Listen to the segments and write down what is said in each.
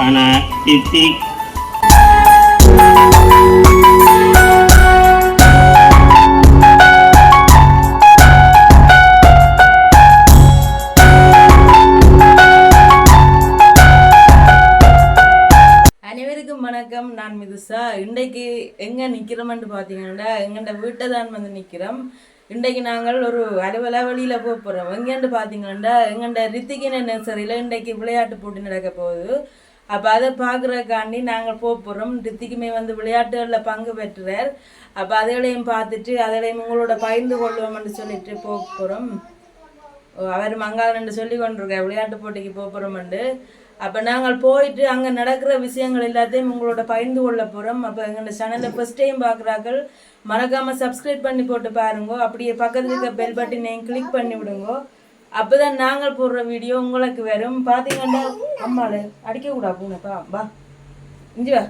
ஆன டித்திக் அனைவருக்கும் வணக்கம். நான் மிதுசா. இன்றைக்கு எங்கே நிற்கிறோம்னு பார்த்தீங்கன்னா எங்கள்ட வீட்டை தான் வந்து நிற்கிறோம். இன்றைக்கு நாங்கள் ஒரு அலுவலக வழியில் போக போகிறோம். எங்கேன்னு பார்த்தீங்கன்னா எங்கள்ட ரித்திகின நர்சரியில் இன்றைக்கு விளையாட்டு போட்டி நடக்க போகுது. அப்போ அதை பார்க்குறதுக்காண்டி நாங்கள் போக போகிறோம். ரித்திக்குமே வந்து விளையாட்டுகளில் பங்கு பெற்றுறார். அப்போ அதைகளையும் பார்த்துட்டு அதைகளையும் உங்களோட பகிர்ந்து கொள்வோம்னு சொல்லிட்டு போக போகிறோம். அவர் மங்காளன்னு சொல்லி கொண்டிருக்கார் விளையாட்டு போட்டிக்கு போக போகிறோம்ண்டு. அப்போ நாங்கள் போயிட்டு அங்கே நடக்கிற விஷயங்கள் எல்லாத்தையும் உங்களோட பகிர்ந்து கொள்ள போகிறோம். அப்போ எங்களோட சேனலில் ஃபஸ்ட் டைம் பார்க்குறாக்கள் மறக்காமல் சப்ஸ்கிரைப் பண்ணி போட்டு பாருங்க. அப்படியே பக்கத்தில் இருக்க பெல் பட்டனையும் கிளிக் பண்ணி விடுங்க. அப்போ தான் நாங்கள் போடுற வீடியோ உங்களுக்கு வரும். பார்த்தீங்கன்னா அம்மாள் அடிக்கக்கூடாது பூனைப்பா வா இஞ்சி வா.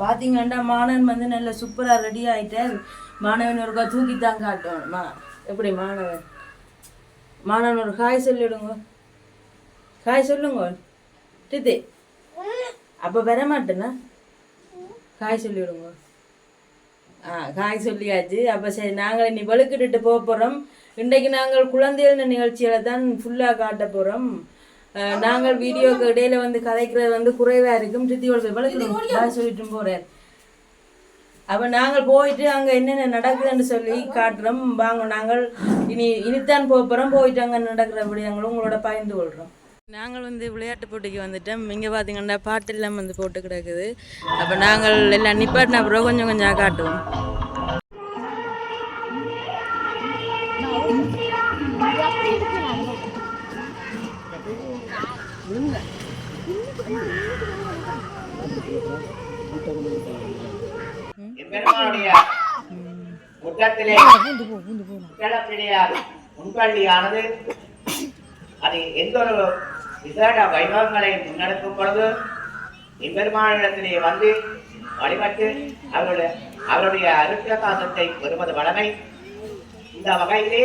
பார்த்தீங்கன்னா மாணவன் வந்து நல்ல சூப்பராக ரெடி ஆகிட்டார். மாணவன் ஒருக்கா தூக்கித்தான் காட்டுவான். எப்படி மாணவன் ஒரு காய் சொல்லிவிடுங்க. காய் சொல்லுங்க டித்தி. அப்போ வர மாட்டேன்னா காய் சொல்லிவிடுங்க. காய் சொல்லியாச்சு. அப்போ சரி நாங்கள் இனி வெளுக்கிட்டு போக போகிறோம். இன்றைக்கு நாங்கள் குழந்தைகள் நிகழ்ச்சியில் தான் ஃபுல்லாக காட்ட போகிறோம். நாங்கள் வீடியோக்கு இடையில வந்து கதைக்கிறது வந்து குறைவாக இருக்கும். டித்தியோட வெளுக்கணும் காய் சொல்லிட்டு போகிறார். அப்போ நாங்கள் போயிட்டு அங்கே என்னென்ன நடக்குதுன்னு சொல்லி காட்டுறோம். வாங்க நாங்கள் இனித்தான் போக போகிறோம். போயிட்டு அங்கே நடக்கிற விடயங்களும் உங்களோட பகிர்ந்து கொள்கிறோம். நாங்கள் வந்து விளையாட்டு போட்டிக்கு வந்துட்டோம். இங்கே பார்த்தீங்கன்னா பாட்டு எல்லாம் வந்து போட்டு கிடக்குது. அப்போ நாங்கள் எல்லாம் நிப்பாட்டின அப்புறம் கொஞ்சம் கொஞ்சம் காட்டுவோம். முன்பள்ளியானது அது எந்த ஒரு விசேட வைபவங்களை முன்னெடுக்கும் பொழுது இம்பெருமானிடத்திலே வந்து வழிபட்டு அவருடைய அருட்பிரகாசத்தை பெறுவது வழமை. இந்த வகையிலே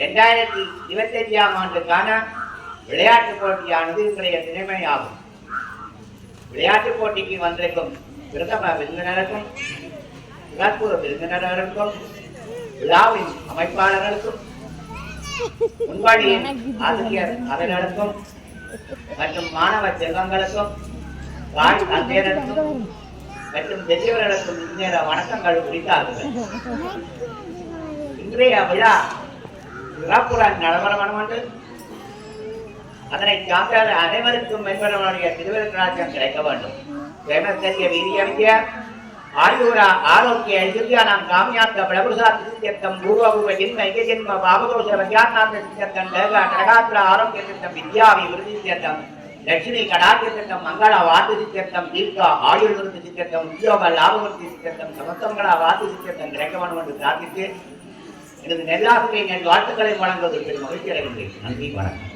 2025ஆம் ஆண்டுக்கான விளையாட்டுப் போட்டியானது இன்றைய தினமையாகும். விளையாட்டுப் போட்டிக்கு வந்திருக்கும் பிரதம விருந்தினருக்கும் சிறப்பு விருந்தினர்களுக்கும் விழாவின் அமைப்பாளர்களுக்கும் முன்பாடியின் ஆசிரியர் அவர்களுக்கும் மற்றும் மாணவ செல்வங்களுக்கும் வாழ் தந்தையர்களுக்கும் மற்றும் பெரியவர்களுக்கும் இந்நேர வணக்கங்கள் குறித்தார்கள். இன்றைய விழா சிறப்புடன் நடைபெறும் என்று அதனை சார்ந்த அனைவருக்கும் மென்பவர்களுடைய திருவிழாக்கம் கிடைக்க வேண்டும். பிரேமச்சரிய வீரியமிக்க ஆயுர ஆரோக்கிய ஐஸ்வர்யானாம் காமியாத்த பிரபுசாத் சித்தியத்தம் பூர்வபூர்வ ஜென்ம ஐய ஜென்ம பாபதோஷ வஜ்ஞானாத்த சித்தியத்தம் கடகாத்திர ஆரோக்கிய சித்தம் வித்யாவி விருதி சித்தியத்தம் லட்சுமி கடாத்திய சித்தம் மங்கள வாத்து சித்தியத்தம் தீர்க்க ஆயுள் விருது சித்தியத்தம் உத்தியோக லாபவர்த்தி சித்தியத்தம் சமஸ்தங்கள வாத்து சித்தியத்தம் கிடைக்க வேண்டும் என்று பிரார்த்தித்து எனது நெல்லாசிரியை என் வாழ்த்துக்களை வழங்குவது பெரும் மகிழ்ச்சி அடைகின்றேன். நன்றி, வணக்கம்.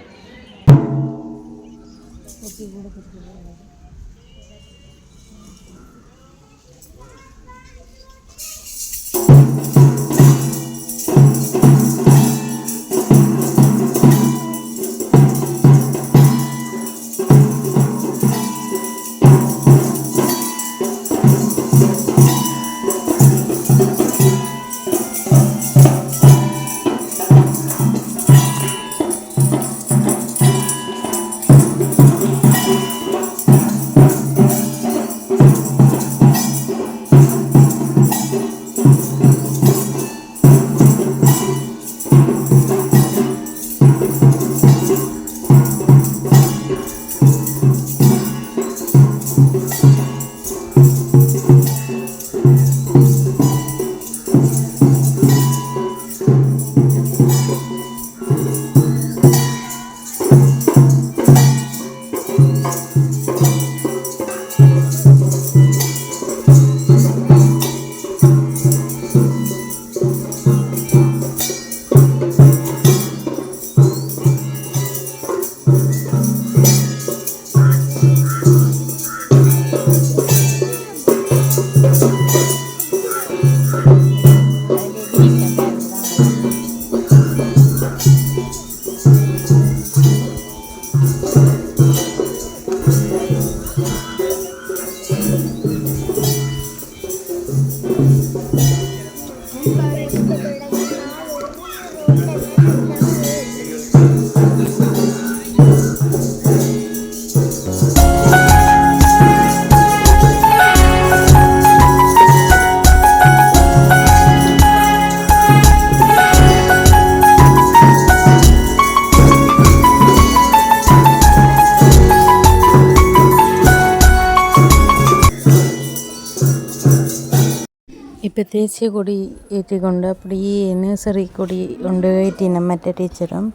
இப்போ தேசிய கொடி ஏற்றிக்கொண்டு அப்படியே நர்சரி கொடி கொண்டு ஏற்றின மற்ற டீச்சரும்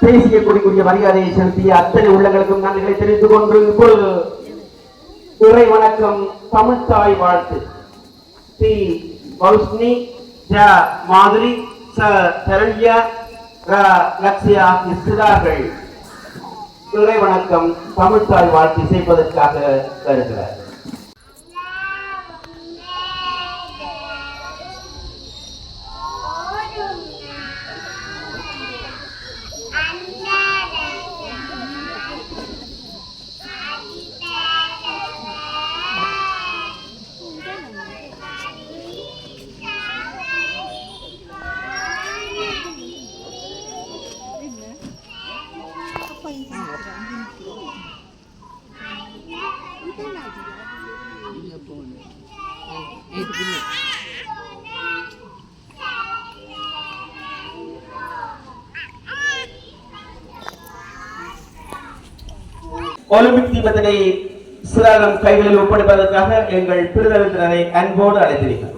தேசிய கொடிக்குரிய மரியாதையை செலுத்திய அத்தனை உள்ளங்களுக்கும் நன்றிகளை தெரிவித்துக் கொண்டு இப்பொழுது இறை வணக்கம் தமிழ் தாய் வாழ்த்து தி வௌஷ்ணி ஜ மாதுரி ச சரண்யா ர லக்ஷயா சிறார்கள் இறை வணக்கம் தமிழ் தாய் வாழ்த்து இசைப்பதற்காக வருகிறார். ஒலிம்பிக் தீபத்தினை சிறாரம் கைகளில் ஒப்படைப்பதற்காக எங்கள் பிரிதவித்தினரை அன்போடு அழைத்திருக்கிறோம்.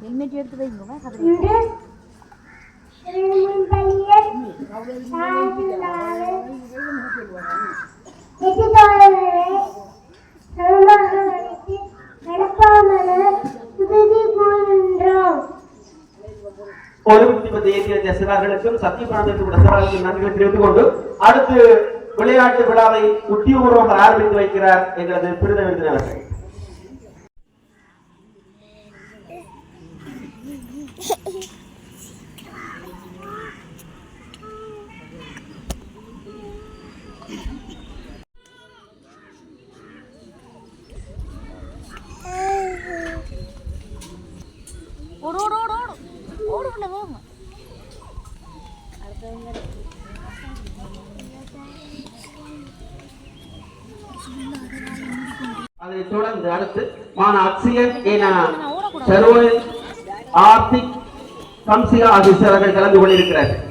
ஹெல்மெட் எடுத்து வைங்க சிறார்களுக்கும் சத்தியபானத்திற்கும் நன்றிகளை தெரிவித்துக் கொண்டு அடுத்து விளையாட்டு விழாவை உத்தியோகபூர்வமாக ஆரம்பித்து வைக்கிறார் எங்களது பிரித விருந்தினர்கள். அதைத் தொடர்ந்து அடுத்து மான அக்ஷயன் சரோனின் ஆர்த்திக் கம்சிகா ஆகியோர்கள் கலந்து கொண்டிருக்கிறார்கள்.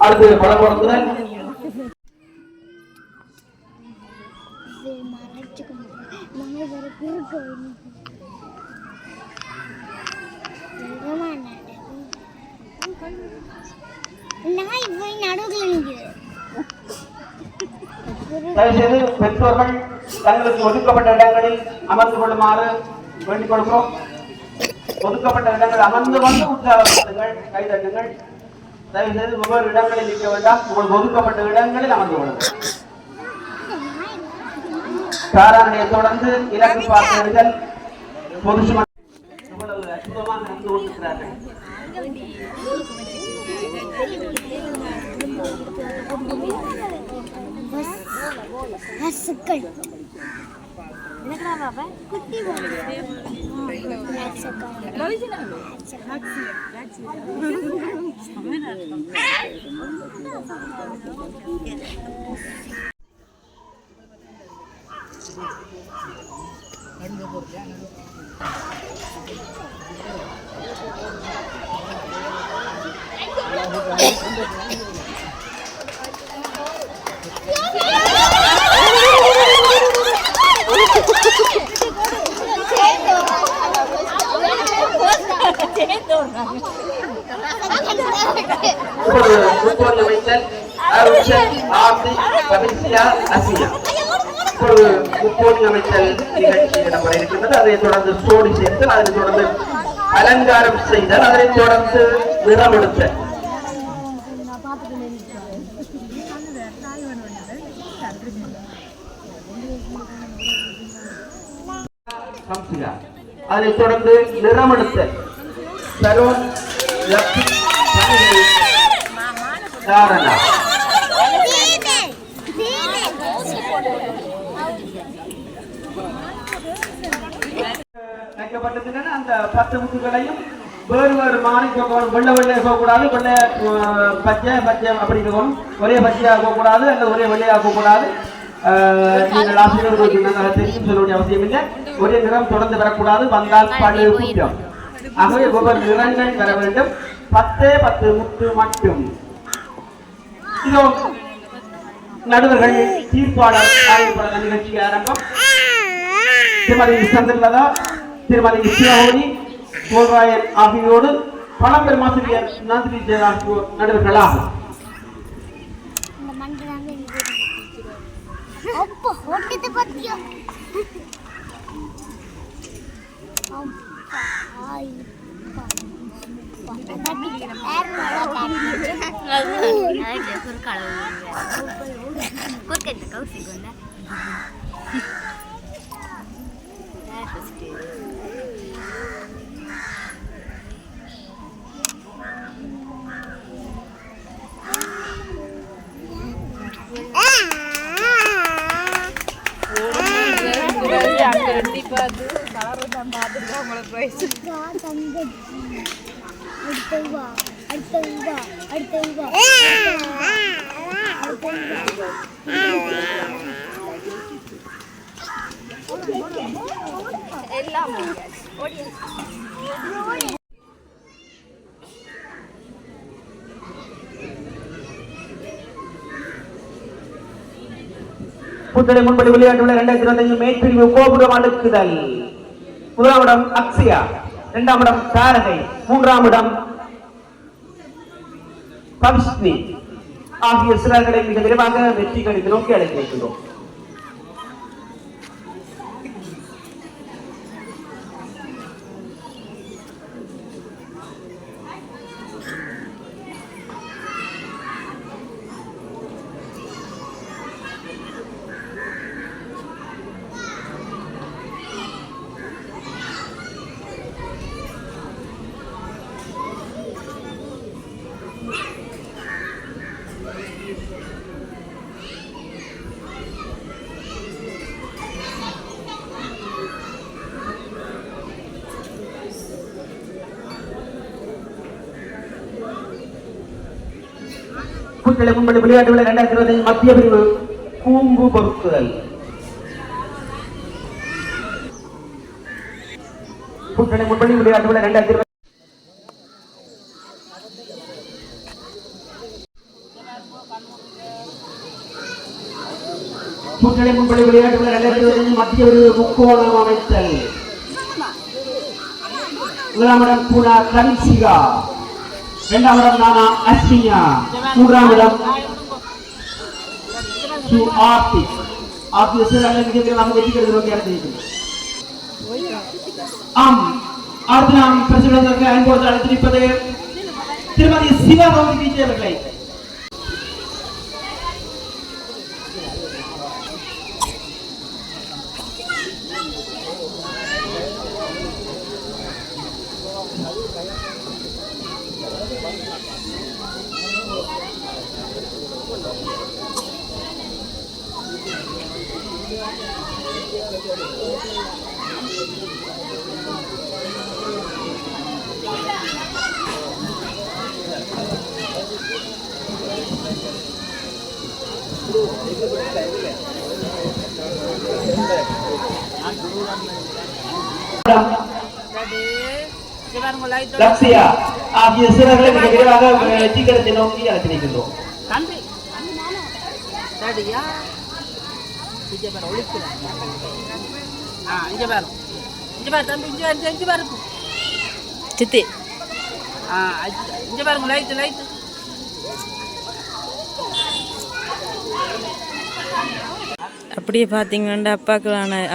அடுத்து பலப்படுத்துதல் பெற்றோர்கள் தங்களுக்கு ஒதுக்கப்பட்ட இடங்களில் அமர்ந்து கொள்ளுமாறு வேண்டிக் கொள்கிறோம். ஒதுக்கப்பட்ட இடங்கள் அமர்ந்து வந்து உற்சாகப்படுத்துங்கள், கைதட்டுங்கள். தயவு செய்து ஒவ்வொரு இடங்களில் நிற்க வேண்டாம். உங்களுக்கு ஒதுக்கப்பட்ட இடங்களில் அமர்ந்து கொள்ளுங்கள். காராணையை தொடர்ந்து இலக்கு பார்வையிடுதல் பொது இவ்வளவு அற்புதமாக நடந்து கொண்டிருக்கிறார்கள். அதை தொடர்ந்து சோடி சேர்த்தல், அதனை தொடர்ந்து அலங்காரம் செய்தல், அதனை தொடர்ந்து நிறமெடுத்தல். அதனை தொடர்ந்து நிறமெடுத்தல் சரோன் தாரணா. அந்த 10 முத்துகளையும் வேறு வேறு மாறி போகணும். வெள்ளை வெள்ளையாக போகக்கூடாது, வெள்ளை பச்சை பச்சை அப்படி இருக்கணும். ஒரே பச்சையாக போகக்கூடாது, அல்லது ஒரே வெள்ளையாக போகக்கூடாது. நீங்கள் ஆசிரியர்களுக்கு தெரியும் சொல்ல வேண்டிய அவசியம் இல்லை. ஒரே நிறம் தொடர்ந்து வரக்கூடாது, வந்தால் பழு குற்றம். ஆகவே ஒவ்வொரு நிறங்கள் வர வேண்டும். 10 முத்து மட்டும். இதோ நடுவர்கள் தீர்ப்பாளர் ஆய்வுப்பட நிகழ்ச்சி ஆரம்பம். திருமதி சந்திரலதா, திருமதி சிவகோடி, கோல்ராயன் ஆகியோடு பழம்பெரும் ஆசிரியர் நந்தினி ஆகியோர் நடுவர்களாகும். புத்தடை முன்படி விளையாட்டுள்ள 2025 மேற்பிரிவு கோபுரம் அடுக்குதல். முதலாம் இடம் அக்ஷயா, 2ஆம் இடம் தாரகை, 3ஆம் இடம் பவிஷ்ணி ஆகிய சிலர்களை மிக விரைவாக வெற்றிகளை நோக்கி அழைத்திருக்கிறோம். புத்தளை முன்படி விளையாட்டுள்ள 2025 மத்திய பிரிவு கூம்பு பொறுக்குதல். புத்தளை முன்படி விளையாட்டுள்ள 2025 புத்தளை முன்படி விளையாட்டுள்ள 2025 மத்திய பிரிவு முக்கோணம் அமைத்தல். முதலாம் இடம் பூனா கன்சிகா, 2ஆம் இடம் நானா அஸ்மியா, 3ஆம் இடம் சுஆர்த்தி ஆகிய சிலர்கள் மிக விரைவாக வெற்றிகளை நோக்கி அழைத்திருக்கிறோம். ஆம், அடுத்து நாம் பிரசிடென்ட் அன்போடு அழைத்திருப்பது திருமதி சிவகௌரி டீச்சர் அவர்களை. லக்ஷயா ஆகிய சிலர்களை மிக விரைவாக வெற்றிகரத்தை நோக்கி அழைத்திருக்கின்றோம். சித்தி அப்படியே பார்த்தீங்கன்னா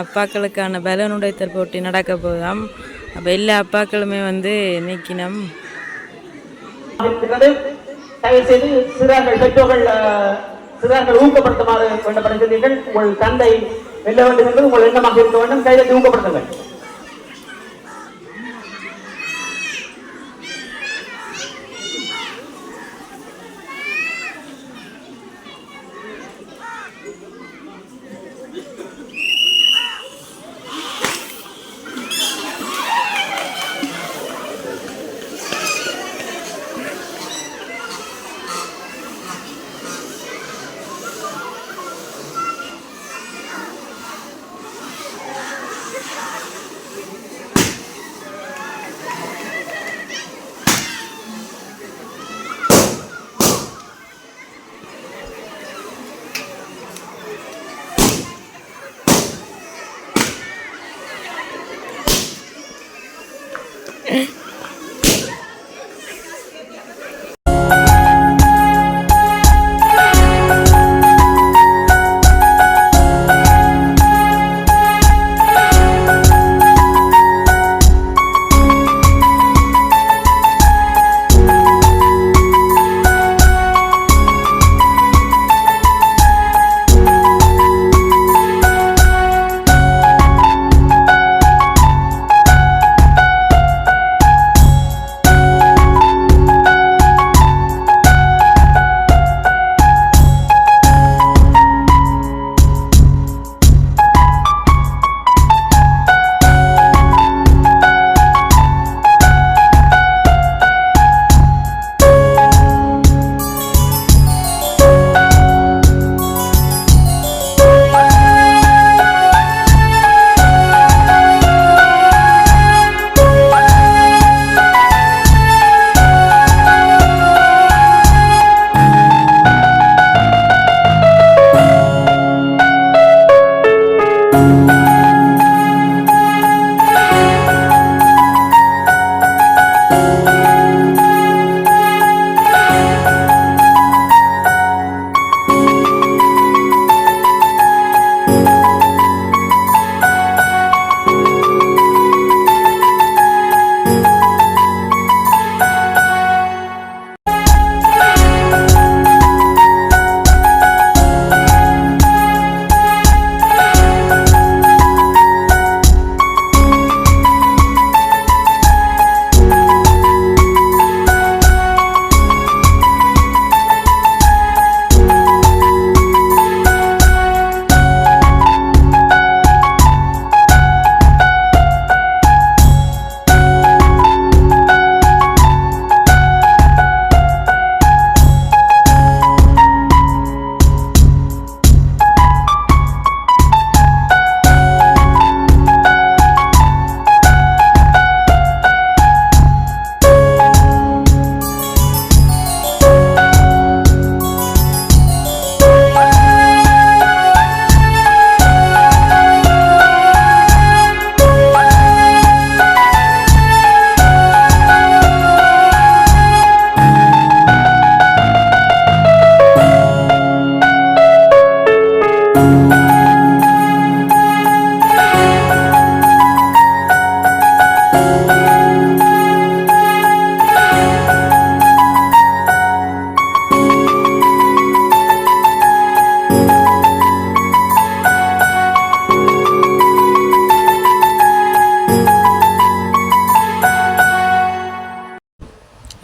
அப்பாக்களுக்கான பலூன் உடைத்தல் போட்டி நடக்க போதாம். அப்போ எல்லா அப்பாக்களுமே வந்து நீக்கினம். தயவுசெய்து சிறார்கள் பெற்றோர்கள் சிறார்கள் ஊக்கப்படுத்துமாறு வேண்டப்படுகிறீர்கள். உங்கள் தந்தை வெல்ல வேண்டும் என்பது உங்கள் எண்ணமாக இருக்க வேண்டும். கைதை ஊக்கப்படுத்துங்கள்.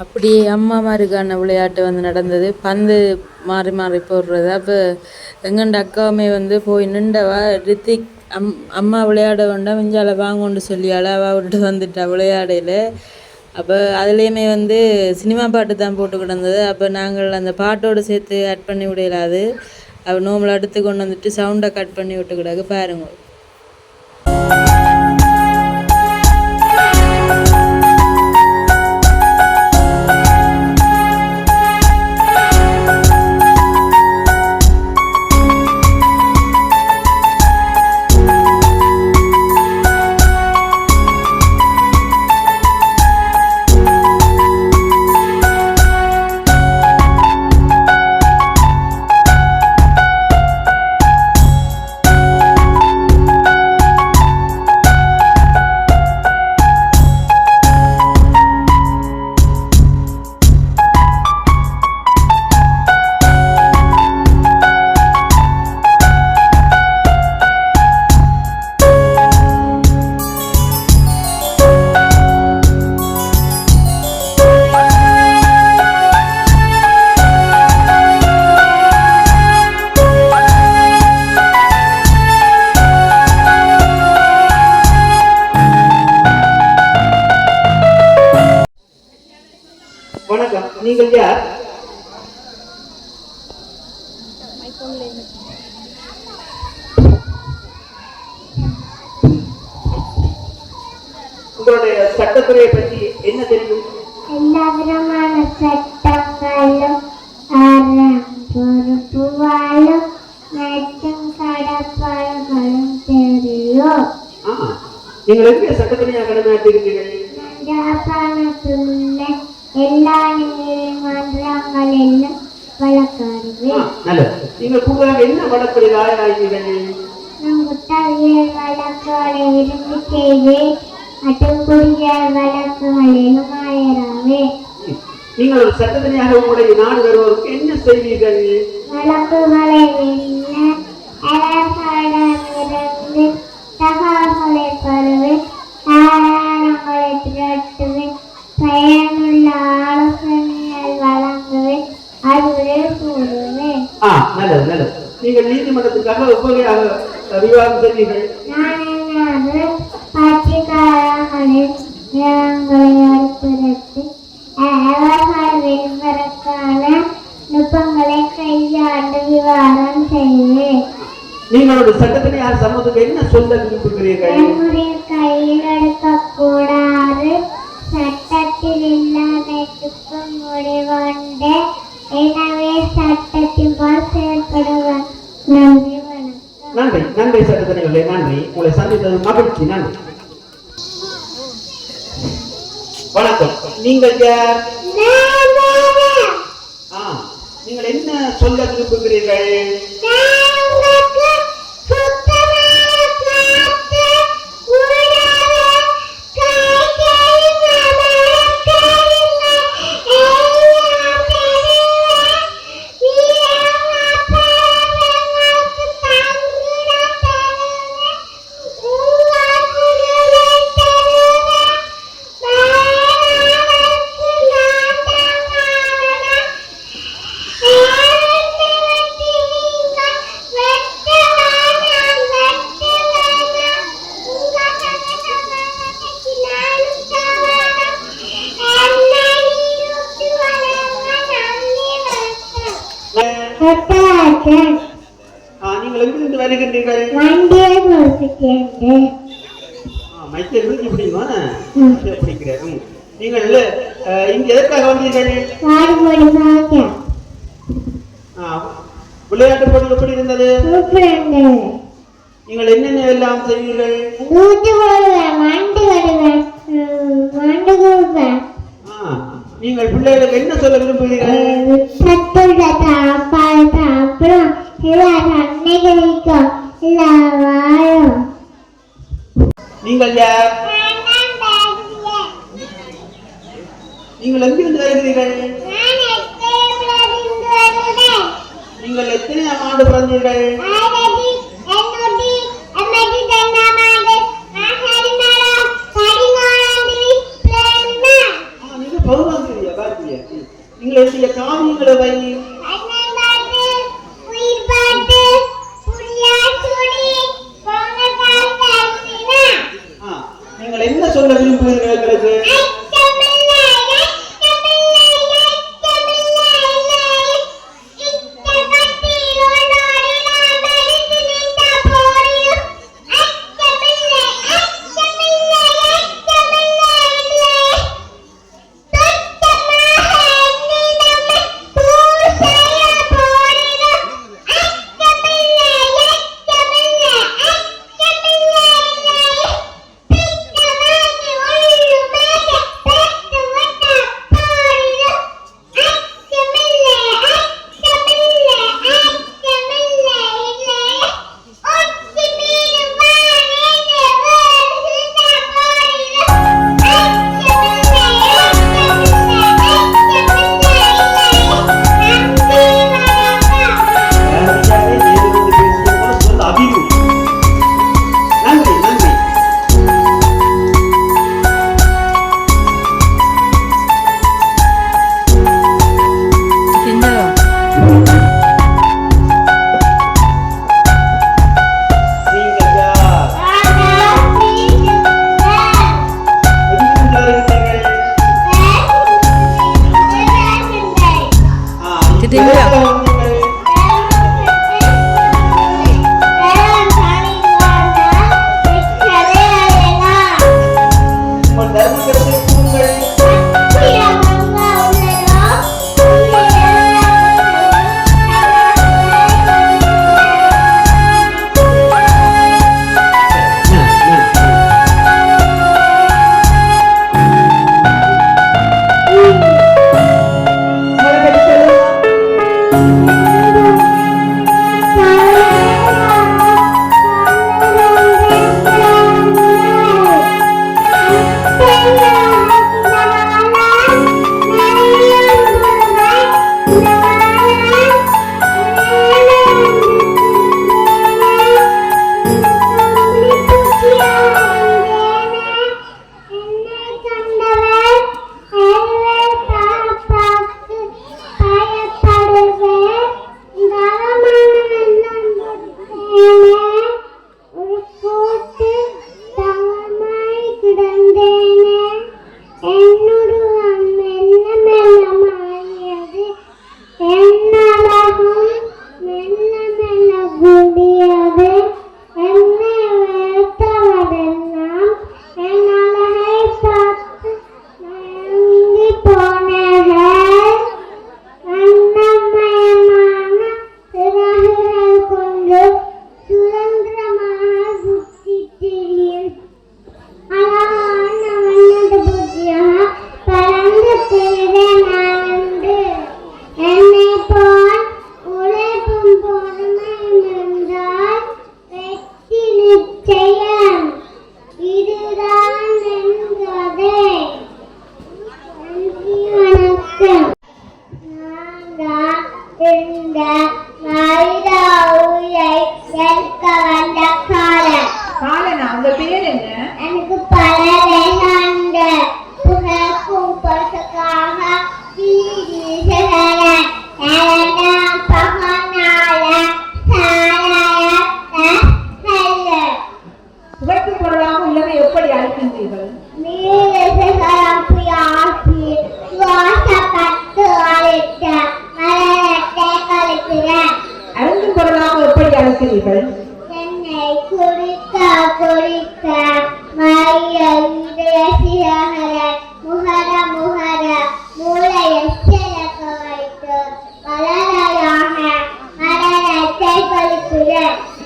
அப்படியே அம்மாமாருக்கான விளையாட்டு வந்து நடந்தது. பந்து மாறி மாறி போடுறது. அப்போ எங்கண்ட அக்காவுமே வந்து போய் நின்றவா ரித்திக் அம்மா விளையாட வேண்டாம் மிஞ்சால வாங்கொண்டு சொல்லியால் அவள் விட்டு வந்துட்டா விளையாடையில். அப்போ அதுலேயுமே வந்து சினிமா பாட்டு தான் போட்டு கிடந்தது. அப்போ நாங்கள் அந்த பாட்டோடு சேர்த்து ஆட் பண்ணி விடையிலாது. அவள் நோம்பலை அடுத்து கொண்டு வந்துட்டு சவுண்டை கட் பண்ணி விட்டு கிடக்கு பாருங்க. வணக்கம், நீங்கள் யார்? உங்களுடைய சட்டத்துறையை பற்றி என்ன தெரியும்? எல்லா விதமான சட்டங்களும் பொறுப்புகளும் மற்றும் கடப்பாடுகளும் தெரியும். நீங்கள் எங்கே சட்டத்துறையாக கடமையாற்றிருக்கிறீர்கள்? யாழ்ப்பாணத்துள்ள எல்லா நீதிமன்றங்களிலும் வழக்காடுவேன். நல்லது. நீங்கள் கூடுதலாக என்ன வழக்குகளில் ஆராய்வீர்கள்? நான் குற்றவியல் வழக்குகளை விரும்பி செய்வேன் மற்றும் குடியியல் வழக்குகளிலும் ஆயராவேன். நீங்கள் ஒரு சட்டத்தினையாக உங்களுடைய நாடு வருவோருக்கு என்ன செய்வீர்கள்? வழக்குகளை வெல்ல அரசிடமிருந்து தகவல்களை பெறுவேன், ஆதாரங்களை திரட்டுவேன், பயனுள்ள ஆலோசனைகள் வழங்குவேன், அறிவுரை கூறுவேன். நல்லது நல்லது. நீங்கள் நீதிமன்றத்துக்காக ஒவ்வொருவராக விவாதம் செய்வீர்கள்? நான் என்னது பத்திரிகையாளர்களின் நிலங்களை அளிப்பதற்கு அவர்கள் வெல்வதற்கான நுட்பங்களை கையாண்டு விவாதம் செய்வேன். நீங்கள் ஒரு சட்டத்தினையாக சமூகத்துக்கு என்ன சொல்ல விரும்புகிறீர்கள்? நம்முடைய கையில் எடுக்கக்கூடாது, சட்டத்தில் இல்லாததுக்கு முடிவுண்டு, எனவே சட்டத்தின் போல் செயல்படுவார். நன்றி, வணக்கம். நன்றி நன்றி சட்டத்தினைகளே, நன்றி. உங்களை சந்தித்தது மகிழ்ச்சி. நன்றி. வணக்கம், நீங்கள் யார்? நீங்கள் என்ன சொல்ல விரும்புகிறீர்கள்? நீங்கள் எங்கிருந்து வருகின்றீர்கள்? நீங்கள் இங்க எதற்காக வந்தீர்கள்? விளையாட்டு போட்டி எப்படி இருந்தது? நீங்கள் என்னென்ன எல்லாம் செய்வீர்கள்? நீங்கள் பிள்ளைகளுக்கு என்ன சொல்ல விரும்புகிறீர்கள்? நீங்கள் யார்? நீங்கள் எங்கிருந்து வருகிறீர்கள்? நீங்கள் எத்தனையாம் ஆண்டு பிறந்தீர்கள்? நீங்க 11ஆம் தேதியா? பாத்தியா நீங்கள் எழுதிய காவியங்களை வை. நீங்கள் என்ன சொல்ல விரும்புகிறீர்கள் எங்களுக்கு?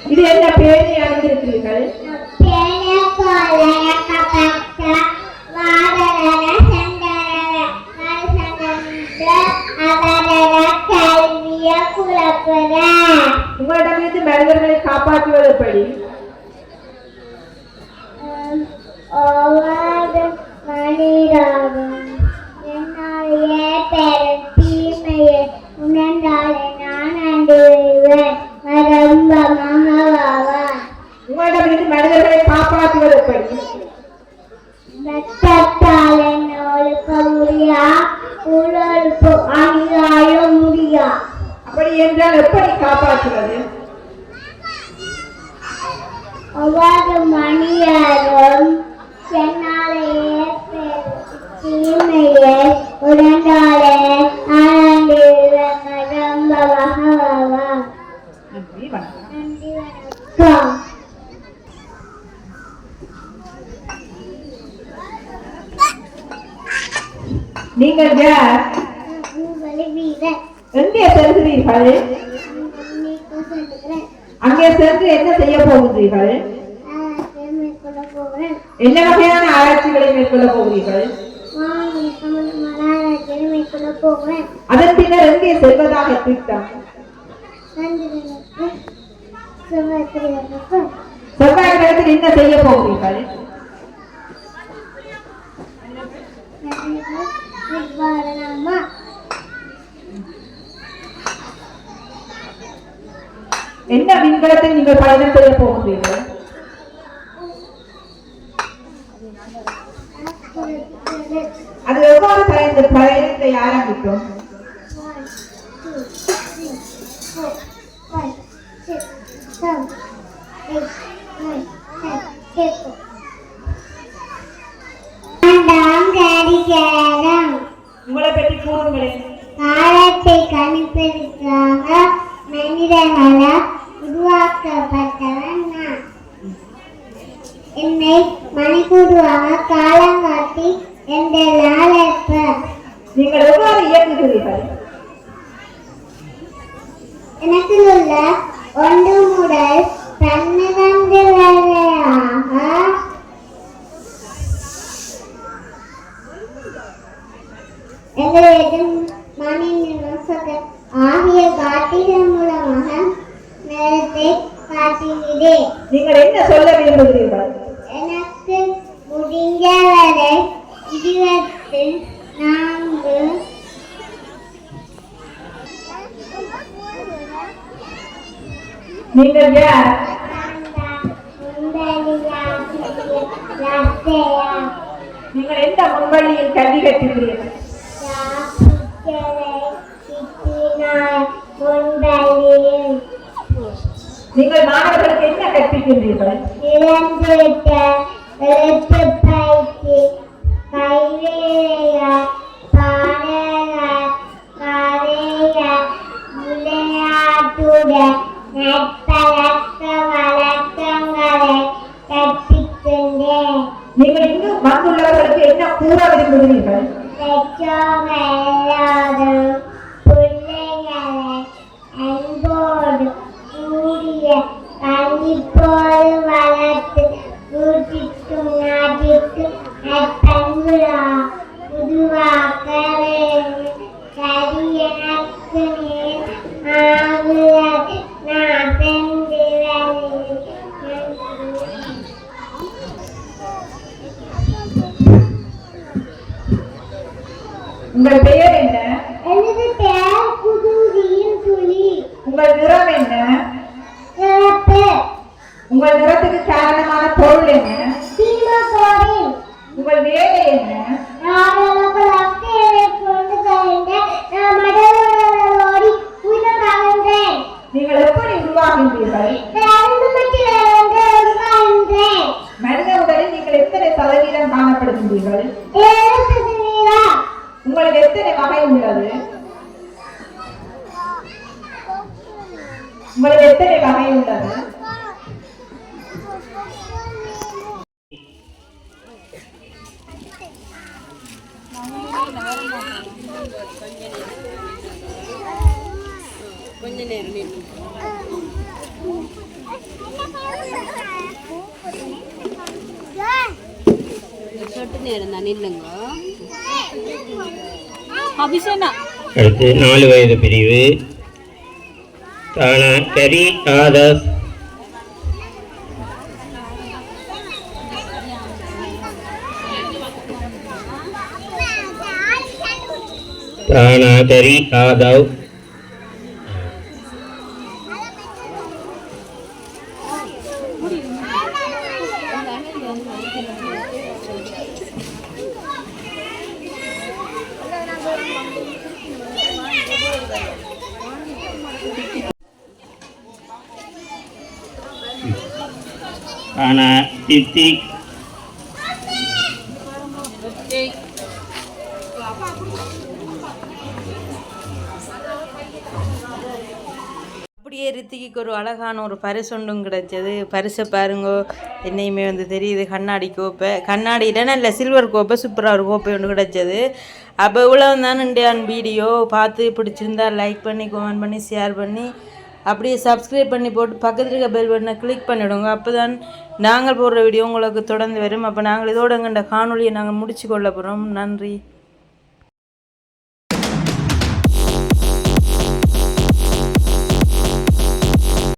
இது என்ன பேரை அறிந்திருக்கிறீர்கள்? உங்களிடமிருந்து மனிதர்களை காப்பாற்றுவது எப்படி? உங்களிடமிருந்து மனிதர்களை காப்பாற்றுவது எப்படி? உடலுக்கு அணியாய முடியா. அப்படி என்றால் எப்படி காப்பாற்றுவது? ஒவ்வொரு மணியாரும் சென்னாலேயே தீமையை உடனாலே ஆண்டு கடம்பவா. நன்றி, வணக்கம். நன்றி, வணக்கம். நீங்கள் யார்? வீரன். எங்கே செல்கிறீர்கள்? சொல்லுகிறேன். அங்கே சென்று என்ன செய்ய போகிறீர்கள்? மேற்கொள்ள போகிறேன். என்ன வகையான ஆராய்ச்சிகளை மேற்கொள்ள போகிறீர்கள்? மேற்கொள்ள போகிறேன். அதன் பின்னர் எங்கே செல்வதாக திட்டம்? செவ்வாய் கிரகத்தில் என்ன செய்ய போகிறீர்கள்? என்ன விண்கலத்தில் நீங்கள் பயணம் செய்ய போகிறீர்கள்? அது எவ்வாறு பயணத்தை ஆரம்பிக்கும்? உங்களை பற்றி கூறுங்களேன். காலத்தை கணிப்பதற்காக மனிதர்களால் உருவாக்கப்பட்டவன் நான். என்னை மணிக்கூடுவாக காலம் காட்டி என்றெல்லாம் அழைப்பர். நீங்கள் எவ்வாறு இயக்குகிறீர்கள்? எனக்கு உள்ள 1 முதல் 12 வரையாக எங்களிடம் மணி நிமிஷங்கள் ஆகிய காட்டிகள் மூலமாக நேரத்தை காட்டுகிறேன். நீங்கள் என்ன சொல்ல விரும்புகிறீர்கள்? எனக்கு முடிஞ்ச வரை 24 நீங்கள் யார்? நீங்கள் எந்த முன்வழியில் கல்வி கற்றுகிறீர்கள்? நீங்கள் மாணவர்களுக்கு என்ன கற்பிக்கின்றீர்கள்? எழுத்து பயிற்சி, கைவேலைகள், பாடல்கள், கதைகள், விளையாட்டுடன் நட்பழக்க வழக்கங்களை கற்பிக்கின்றேன். நீங்கள் இங்கு வந்துள்ளவர்களுக்கு என்ன கூற விரும்புகிறீர்கள்? பெற்றோர்கள் எல்லாரும் பிள்ளைகளை அன்போடு கூடிய கண்டிப்போடு வளர்த்து வீட்டிற்கும் நாட்டிற்கும் நற்பண்புகளா உருவாக்க வேண்டும். சரி, எனக்கு நேர் ஆகுகிறது. நான் சென்று வருகிறேன். உங்கள் பெயர் என்ன? எனது பெயர் குதூரியின் துளி. உங்கள் நிறம் என்ன? சிறப்பு. உங்கள் நிறத்துக்கு காரணமான பொருள் என்ன? தீமகோரின். உங்கள் வேலை என்ன? நாவலுக்கு லக்கையை கொண்டு கழிந்தேன். நான் மடலோடி உயிர்வாகின்றேன். நீங்கள் எப்படி உருவாகின்றீர்கள்? மனித உடலில் நீங்கள் எத்தனை சதவீதம் காணப்படுகின்றீர்கள்? 7%. உங்களுக்கு எத்தனை வகை உள்ளது? உங்களுக்கு எத்தனை வகை உள்ளது? கொஞ்ச நேரம் சொட்டு நேரம் தான் இல்லைங்க. அபிஷேனா அடுத்து 4 வயது பிரிவு தானா கரி ஆதர்ஸ் தானா கரி ஆதவ் ராணா ரித்திக் அப்படியே ரித்திக்கு ஒரு அழகான ஒரு பரிசு ஒன்றும் கிடைச்சது. பரிசை பாருங்கோ, என்னையுமே வந்து தெரியுது. கண்ணாடி கோப்பை, கண்ணாடியில் நல்ல சில்வர் கோப்பை, சூப்பராக ஒரு கோப்பை ஒன்று கிடைச்சது. அப்போ இவ்வளோ தான் இண்டியான் வீடியோ. பார்த்து பிடிச்சிருந்தா லைக் பண்ணி, கமெண்ட் பண்ணி, ஷேர் பண்ணி, அப்படியே சப்ஸ்கிரைப் பண்ணி போட்டு பக்கத்தில் இருக்க பெல் பட்டனை கிளிக் பண்ணிவிடுங்க. அப்போ தான் நாங்கள் போடுற வீடியோ உங்களுக்கு தொடர்ந்து வரும். அப்போ நாங்கள் இதோட எங்கள்ட காணொலியை நாங்கள் முடிச்சு கொள்ள போகிறோம். நன்றி.